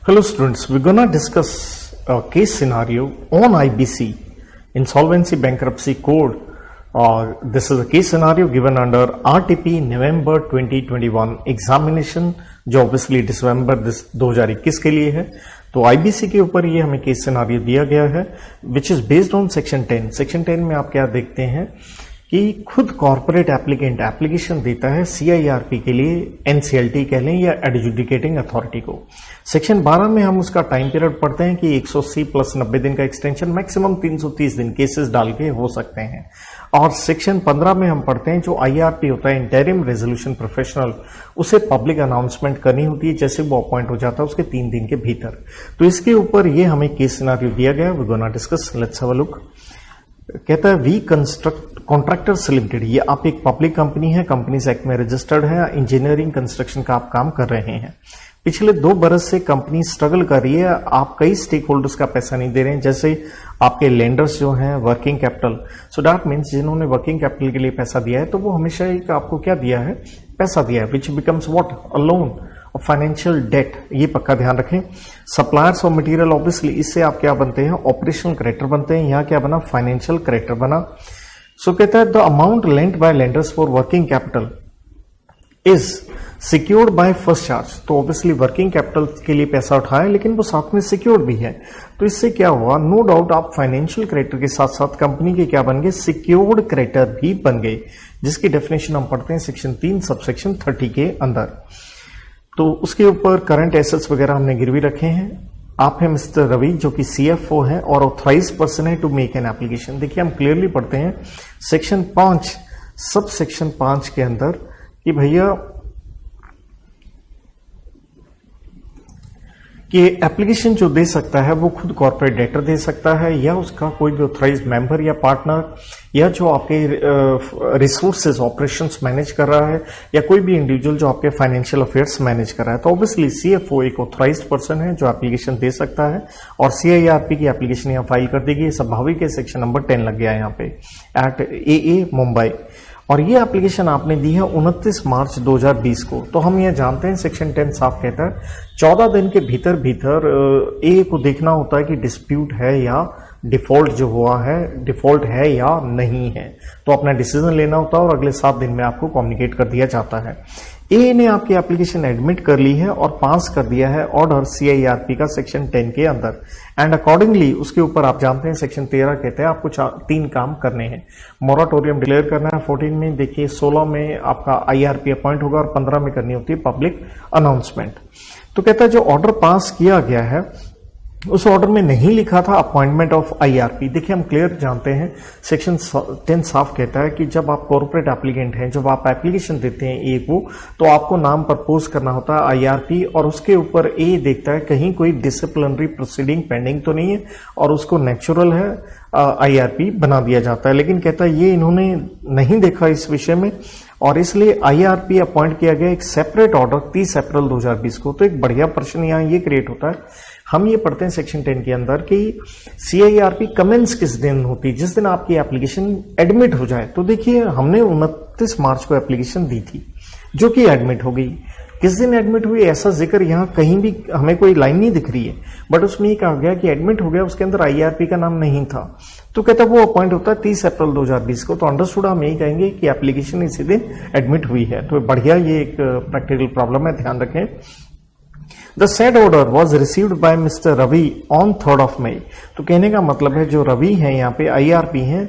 Hello students, we're gonna discuss a case scenario on IBC, Insolvency Bankruptcy Code. This is a case scenario given under RTP November 2021 examination, जो obviously December 2021 के लिए है. तो IBC के ऊपर ये हमें केस सिनारियो दिया गया है, which is based on section 10. Section 10 में आप क्या देखते हैं कि खुद कॉर्पोरेट एप्लीकेंट एप्लीकेशन देता है CIRP के लिए, NCLT कह लें या एडजुडिकेटिंग अथॉरिटी को. सेक्शन 12 में हम उसका टाइम पीरियड पढ़ते हैं कि 180 प्लस 90 दिन का एक्सटेंशन, मैक्सिमम 330 दिन केसेस डाल के हो सकते हैं. और सेक्शन 15 में हम पढ़ते हैं जो IRP होता है, इंटरिम रेजोल्यूशन प्रोफेशनल, उसे पब्लिक अनाउंसमेंट करनी होती है जैसे वो अपॉइंट हो जाता है उसके 3 दिन के भीतर. तो इसके ऊपर ये हमें केस सिनारियो दिया गया, we gonna discuss. Let's have a look. कहता है वी कॉन्ट्रैक्टर्स लिमिटेड, ये आप एक पब्लिक कंपनी है, कंपनीज एक्ट में रजिस्टर्ड है, इंजीनियरिंग कंस्ट्रक्शन का आप काम कर रहे हैं. पिछले 2 बरस से कंपनी स्ट्रगल कर रही है, आप कई स्टेक होल्डर्स का पैसा नहीं दे रहे हैं, जैसे आपके लेंडर्स जो हैं working capital. So that means जिन्होंने वर्किंग कैपिटल के लिए पैसा दिया है तो वो हमेशा एक आपको क्या दिया है, पैसा दिया है, which becomes what, a loan और फाइनेंशियल डेट. ये पक्का ध्यान रखें. सप्लायर्स और मटेरियल, ऑब्वियसली इससे आप क्या बनते हैं, ऑपरेशनल क्रेडिटर बनते हैं. यहाँ क्या बना, फाइनेंशियल क्रेडिटर बना. सो कहता है the amount lent by lenders for working capital is secured by first charge. तो ऑब्वियसली वर्किंग कैपिटल के लिए पैसा उठाया लेकिन वो साथ में सिक्योर्ड भी है. तो इससे क्या हुआ, नो डाउट आप फाइनेंशियल क्रेडिटर के साथ साथ कंपनी के क्या बन गए, सिक्योर्ड क्रेडिटर भी बन गए, जिसकी डेफिनेशन हम पढ़ते हैं सेक्शन 3 सबसेक्शन 30 के अंदर. तो उसके ऊपर करंट एसेट्स वगैरह हमने गिरवी रखे हैं. आप हैं मिस्टर रवि जो कि CFO है और ऑथराइज पर्सन है टू मेक एन एप्लीकेशन. देखिए हम क्लियरली पढ़ते हैं सेक्शन 5 सब सेक्शन 5 के अंदर कि भैया कि एप्लीकेशन जो दे सकता है वो खुद कॉर्पोरेट डेटर दे सकता है या उसका कोई भी ऑथराइज मेंबर या पार्टनर या जो आपके रिसोर्सेज ऑपरेशंस मैनेज कर रहा है या कोई भी इंडिविजुअल जो आपके फाइनेंशियल अफेयर्स मैनेज कर रहा है. तो ऑब्वियसली CFO एक ऑथराइज्ड पर्सन है जो एप्लीकेशन दे सकता है और CIRP की एप्लीकेशन यहाँ फाइल कर देगी. स्वाभाविक है, सेक्शन नंबर 10 लग गया है यहाँ पे एक्ट AA मुंबई. और ये एप्लीकेशन आपने दी है 29 मार्च 2020 को. तो हम ये जानते हैं सेक्शन 10 साफ कहता है 14 दिन के भीतर A को देखना होता है कि डिस्प्यूट है या डिफॉल्ट जो हुआ है, डिफॉल्ट है या नहीं है. तो अपना डिसीजन लेना होता है और अगले 7 दिन में आपको कम्युनिकेट कर दिया जाता है. A ने आपकी एप्लीकेशन एडमिट कर ली है और पास कर दिया है ऑर्डर CIRP का सेक्शन 10 के अंदर. एंड अकॉर्डिंगली उसके ऊपर आप जानते हैं सेक्शन 13 कहते हैं आपको 3 काम करने हैं. मोराटोरियम डिक्लेयर करना है 14 में, देखिए 16 में आपका IRP अपॉइंट होगा और 15 में करनी होती है पब्लिक अनाउंसमेंट. तो कहता है जो ऑर्डर पास किया गया है उस ऑर्डर में नहीं लिखा था अपॉइंटमेंट ऑफ IRP. देखिए हम क्लियर जानते हैं सेक्शन 10 साफ कहता है कि जब आप कॉर्पोरेट एप्लीकेंट हैं, जब आप एप्लीकेशन देते हैं A को, तो आपको नाम प्रपोज करना होता है IRP और उसके ऊपर A देखता है कहीं कोई डिसिप्लिनरी प्रोसीडिंग पेंडिंग तो नहीं है और उसको नेचुरल है IRP बना दिया जाता है. लेकिन कहता है ये इन्होंने नहीं देखा इस विषय में और इसलिए IRP अपॉइंट किया गया एक सेपरेट ऑर्डर 30 अप्रैल 2020 को. तो एक बढ़िया प्रश्न यहाँ ये क्रिएट होता है, हम ये पढ़ते हैं सेक्शन 10 के अंदर कि CIRP कमेंस किस दिन होती है, जिस दिन आपकी एप्लीकेशन एडमिट हो जाए. तो देखिए हमने 29 मार्च को एप्लीकेशन दी थी जो कि एडमिट हो गई. किस दिन एडमिट हुई ऐसा जिक्र यहाँ कहीं भी हमें कोई लाइन नहीं दिख रही है, बट उसमें ये कहा गया कि एडमिट हो गया, उसके अंदर IRP का नाम नहीं था. तो कहता वो अपॉइंट होता है 30 अप्रैल 2020 को. तो अंडरस्टूड हम यही कहेंगे कि एप्लीकेशन इसी दिन एडमिट हुई है. तो बढ़िया, ये एक प्रैक्टिकल प्रॉब्लम है, ध्यान रखें. The said order was received by Mr. Ravi on 3rd of May. तो कहने का मतलब है जो रवि है यहाँ पे IRP हैं,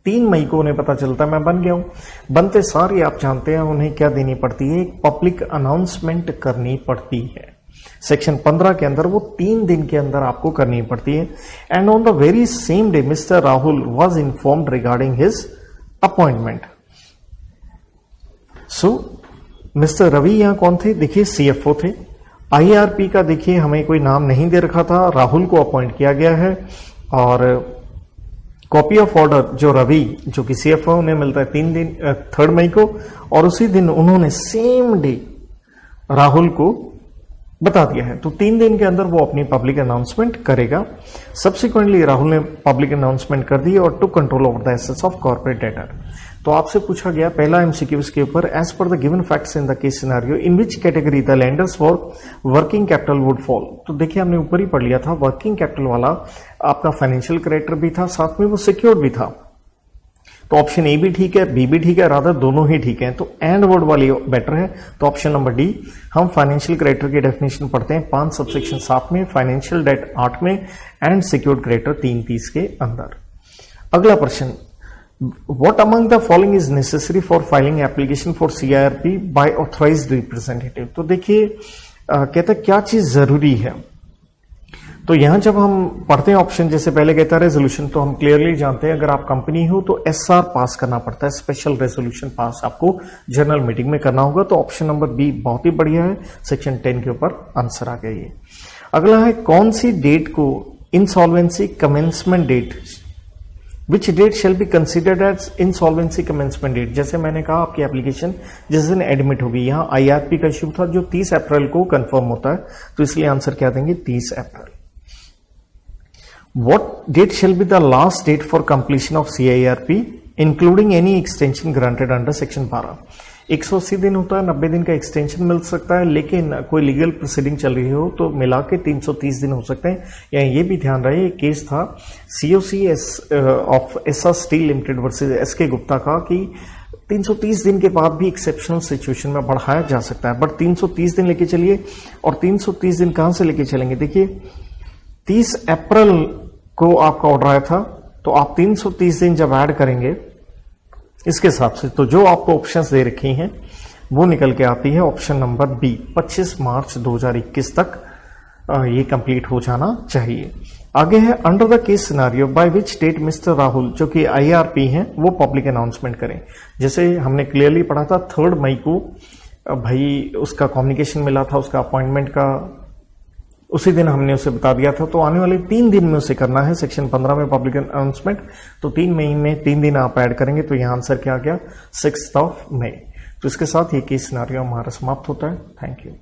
3 मई को उन्हें पता चलता है मैं बन गया हूं. बनते सारी आप जानते हैं उन्हें क्या देनी पड़ती है, एक पब्लिक अनाउंसमेंट करनी पड़ती है. सेक्शन 15 के अंदर वो 3 दिन के अंदर आपको करनी पड़ती है. And on the very same day mister Rahul was informed regarding his appointment. So mister Ravi यहाँ कौन थे, देखिए CFO थे. IRP का देखिए हमें कोई नाम नहीं दे रखा था, राहुल को अपॉइंट किया गया है और कॉपी ऑफ ऑर्डर जो रवि जो कि CFO उन्हें मिलता है 3 मई को और उसी दिन उन्होंने सेम डे राहुल को बता दिया है. तो 3 दिन के अंदर वो अपनी पब्लिक अनाउंसमेंट करेगा. सब्सिक्वेंटली राहुल ने पब्लिक अनाउंसमेंट कर दी और to control over the assets of corporate debtor. तो आपसे पूछा गया पहला एमसीक्यू इसके ऊपर, as per the given facts in the case scenario in which category the lenders for working capital would fall. तो देखिए हमने ऊपर ही पढ़ लिया था, वर्किंग कैपिटल वाला आपका फाइनेंशियल कैरेक्टर भी था, साथ में वो सिक्योर्ड भी था। तो ऑप्शन ए भी ठीक है, बी भी ठीक है, रादर दोनों ही ठीक है। तो एंड वर्ड वाली बेटर है, तो ऑप्शन नंबर डी। हम फाइनेंशियल क्रेडिटर की डेफिनेशन पढ़ते हैं 5 सबसेक्शन 7 में, फाइनेंशियल डेट 8 में एंड सिक्योर्ड क्रेडिटर 3:30 के अंदर। अगला प्रश्न, what among the following is necessary for filing application for CIRP by authorised representative. तो देखिए कहता है क्या चीज जरूरी है। तो यहां जब हम पढ़ते हैं ऑप्शन, जैसे पहले कहता है रेजोल्यूशन, तो हम क्लियरली जानते हैं अगर आप कंपनी हो तो एसआर पास करना पड़ता है, स्पेशल रेजोल्यूशन पास आपको जनरल मीटिंग में करना होगा। तो ऑप्शन नंबर बी बहुत ही बढ़िया है, सेक्शन 10 के ऊपर आंसर आ गया ये। अगला है कौन सी डेट को insolvency commencement date, which date shall be considered as insolvency commencement date. जैसे मैंने कहा आपकी एप्लीकेशन जिस दिन एडमिट होगी, यहां आईआरपी का इश्यू था जो 30 अप्रैल को कंफर्म होता है, तो इसलिए आंसर क्या देंगे 30 अप्रैल। What date shall be the last date for completion of CIRP including any extension granted under section 12? 180 दिन होता है, 90 दिन का एक्सटेंशन मिल सकता है, लेकिन कोई लीगल प्रोसीडिंग चल रही हो तो मिला के 330 दिन हो सकते हैं। या ये भी ध्यान रहे, एक केस था COC of SR steel limited versus SK Gupta का कि 330 दिन के बाद भी एक्सेप्शनल सिचुएशन में बढ़ाया जा सकता है, बट 330 दिन लेके चलिए। और 330 दिन कहां से लेके चलेंगे, देखिए 30 अप्रैल को आपका ऑर्डर आया था, तो आप 330 दिन जब ऐड करेंगे इसके हिसाब से, तो जो आपको ऑप्शंस दे रखी हैं वो निकल के आती है ऑप्शन नंबर बी, 25 मार्च 2021 तक ये कंप्लीट हो जाना चाहिए। आगे है under the case scenario by which date mister Rahul, जो कि आईआरपी हैं, वो पब्लिक अनाउंसमेंट करें। जैसे हमने क्लियरली पढ़ा था 3 मई को भाई उसका कम्युनिकेशन मिला था उसका अपॉइंटमेंट का, उसी दिन हमने उसे बता दिया था, तो आने वाले 3 दिन में उसे करना है सेक्शन 15 में पब्लिक अनाउंसमेंट। तो 3 मई में 3 दिन आप ऐड करेंगे, तो यहां आंसर क्या आ गया 6 मई। तो इसके साथ ये केस सिनेरियो हमारा समाप्त होता है। Thank you.